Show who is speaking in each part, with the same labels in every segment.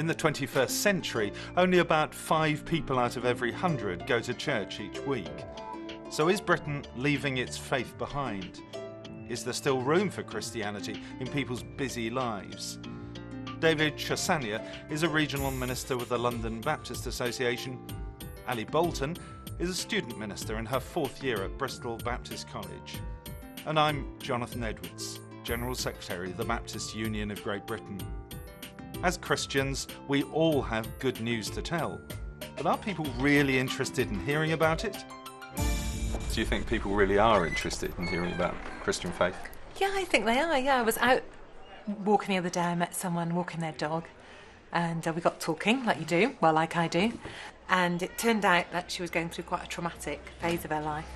Speaker 1: In the 21st century, only about 5 people out of every 100 go to church each week. So is Britain leaving its faith behind? Is there still room for Christianity in people's busy lives? David Chasania is a regional minister with the London Baptist Association. Ali Bolton is a student minister in her 4th year at Bristol Baptist College. And I'm Jonathan Edwards, General Secretary of the Baptist Union of Great Britain. As Christians, we all have good news to tell. But are people really interested in hearing about it? Do you think people really are interested in hearing about Christian faith?
Speaker 2: Yeah, I think they are. Yeah, I was out walking the other day. I met someone walking their dog, and we got talking, like you do, well, like I do. And it turned out that she was going through quite a traumatic phase of her life.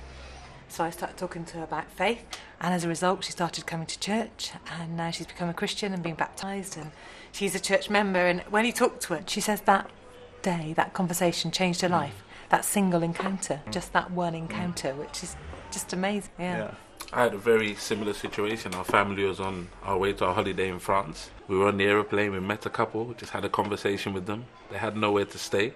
Speaker 2: So I started talking to her about faith, and as a result, she started coming to church, and now she's become a Christian and being baptised, and she's a church member. And when you talk to her, she says that day, that conversation changed her life. That single encounter, just that one encounter, which is just amazing. Yeah.
Speaker 3: I had a very similar situation. Our family was on our way to our holiday in France. We were on the aeroplane, we met a couple, just had a conversation with them. They had nowhere to stay.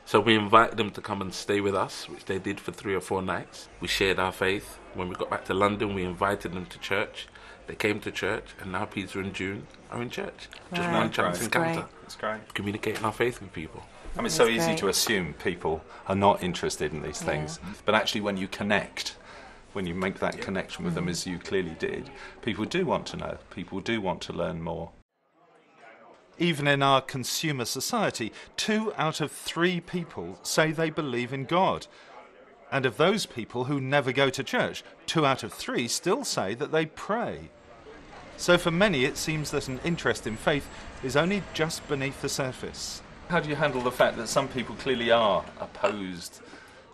Speaker 3: So we invited them to come and stay with us, which they did for 3 or 4 nights. We shared our faith. When we got back to London, we invited them to church. They came to church, and now Peter and June are in church. Just one chance encounter.
Speaker 1: That's great.
Speaker 3: Communicating our faith with people.
Speaker 1: I mean, it's so easy to assume people are not interested in these things. But actually, when you connect, when you make that connection with them, as you clearly did, people do want to know. People do want to learn more. Even in our consumer society, 2 out of 3 people say they believe in God. And of those people who never go to church, 2 out of 3 still say that they pray. So for many, it seems that an interest in faith is only just beneath the surface. How do you handle the fact that some people clearly are opposed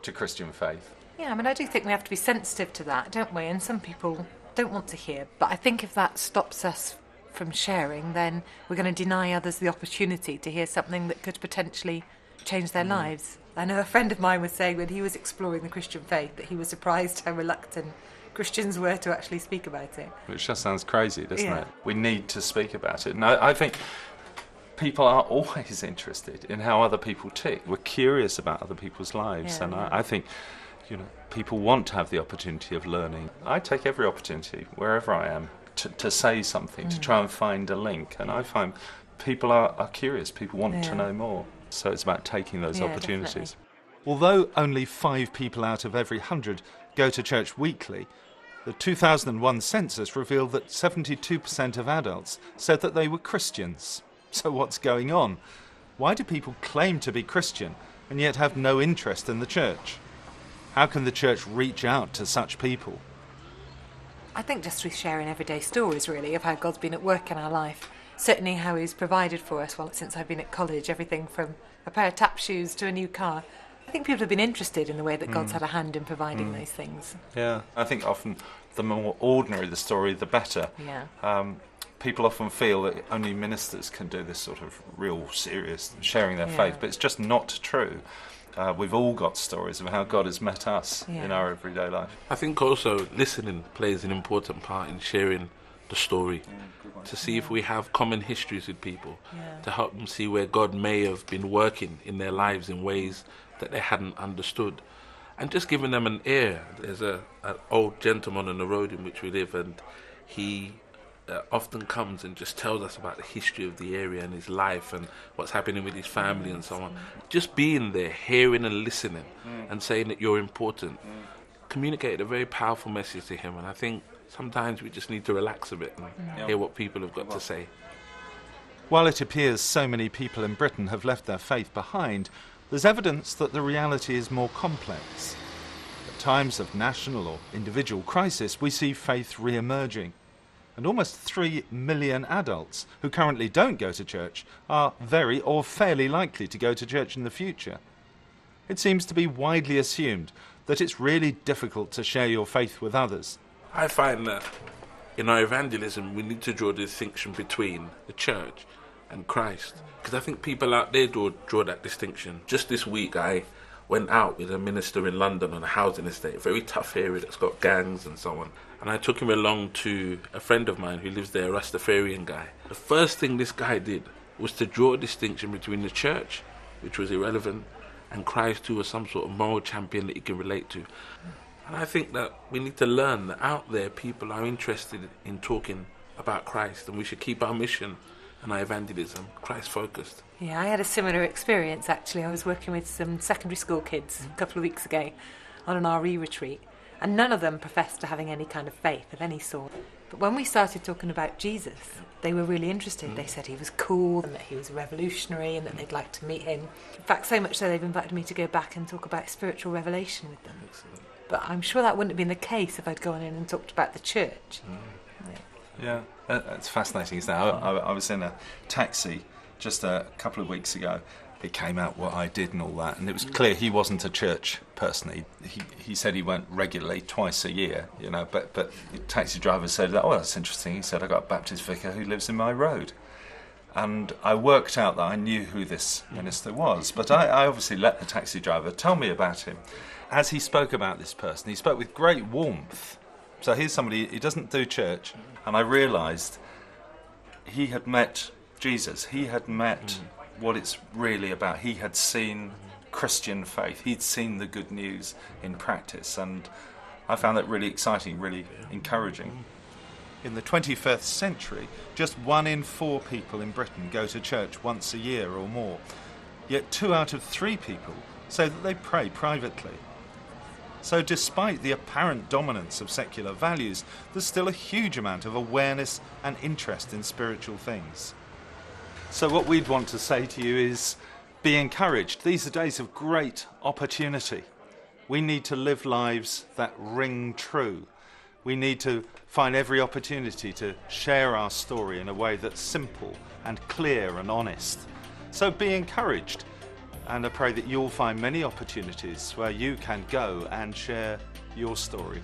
Speaker 1: to Christian faith?
Speaker 2: Yeah, I mean, I do think we have to be sensitive to that, don't we? And some people don't want to hear. But I think if that stops us from sharing, then we're going to deny others the opportunity to hear something that could potentially change their lives. I know a friend of mine was saying when he was exploring the Christian faith that he was surprised how reluctant Christians were to actually speak about it.
Speaker 1: Which just sounds crazy, doesn't it? We need to speak about it. And I think people are always interested in how other people tick. We're curious about other people's lives, and I think, people want to have the opportunity of learning. I take every opportunity, wherever I am, to say something, to try and find a link. And I find people are curious. People want to know more. So it's about taking those opportunities. Definitely. Although only 5 people out of every 100 go to church weekly, the 2001 census revealed that 72% of adults said that they were Christians. So what's going on? Why do people claim to be Christian and yet have no interest in the church? How can the church reach out to such people?
Speaker 2: I think just through sharing everyday stories, really, of how God's been at work in our life. Certainly how He's provided for us since I've been at college, everything from a pair of tap shoes to a new car. I think people have been interested in the way that God's had a hand in providing those things. Yeah,
Speaker 1: I think often the more ordinary the story, the better.
Speaker 2: Yeah.
Speaker 1: People often feel that only ministers can do this sort of real serious sharing their faith, but it's just not true. We've all got stories of how God has met us in our everyday life.
Speaker 3: I think also listening plays an important part in sharing the story, to see if we have common histories with people, to help them see where God may have been working in their lives in ways that they hadn't understood. And just giving them an ear. There's an old gentleman on the road in which we live, and he often comes and just tells us about the history of the area and his life and what's happening with his family and so on. Just being there, hearing and listening and saying that you're important, communicated a very powerful message to him. And I think sometimes we just need to relax a bit and hear what people have got to say.
Speaker 1: While it appears so many people in Britain have left their faith behind, there's evidence that the reality is more complex. At times of national or individual crisis, we see faith re-emerging. And almost 3 million adults who currently don't go to church are very or fairly likely to go to church in the future. It seems to be widely assumed that it's really difficult to share your faith with others.
Speaker 3: I find that in our evangelism we need to draw the distinction between the church and Christ, because I think people out there draw that distinction. Just this week I went out with a minister in London on a housing estate, a very tough area that's got gangs and so on. And I took him along to a friend of mine who lives there, a Rastafarian guy. The first thing this guy did was to draw a distinction between the church, which was irrelevant, and Christ, who was some sort of moral champion that you can relate to. And I think that we need to learn that out there people are interested in talking about Christ, and we should keep our mission and our evangelism Christ-focused.
Speaker 2: Yeah, I had a similar experience actually. I was working with some secondary school kids a couple of weeks ago on an RE retreat, and none of them professed to having any kind of faith of any sort. But when we started talking about Jesus, they were really interested. They said he was cool and that he was revolutionary and that they'd like to meet him. In fact, so much so they've invited me to go back and talk about spiritual revelation with them.
Speaker 3: Excellent.
Speaker 2: But I'm sure that wouldn't have been the case if I'd gone in and talked about the church.
Speaker 1: Yeah, it's fascinating, isn't it? I was in a taxi just a couple of weeks ago. It came out what I did and all that, and it was clear he wasn't a church person. He said he went regularly, twice a year, you know, but the taxi driver said, oh, that's interesting. He said, I got a Baptist vicar who lives in my road. And I worked out that I knew who this minister was, but I obviously let the taxi driver tell me about him. As he spoke about this person, he spoke with great warmth. So here's somebody, he doesn't do church, and I realised he had met Jesus. He had met what it's really about. He had seen Christian faith. He'd seen the good news in practice, and I found that really exciting, really encouraging. In the 21st century, just 1 in 4 people in Britain go to church once a year or more. Yet 2 out of 3 people say that they pray privately. So despite the apparent dominance of secular values, there's still a huge amount of awareness and interest in spiritual things. So what we'd want to say to you is, be encouraged. These are days of great opportunity. We need to live lives that ring true. We need to find every opportunity to share our story in a way that's simple and clear and honest. So be encouraged, and I pray that you'll find many opportunities where you can go and share your story.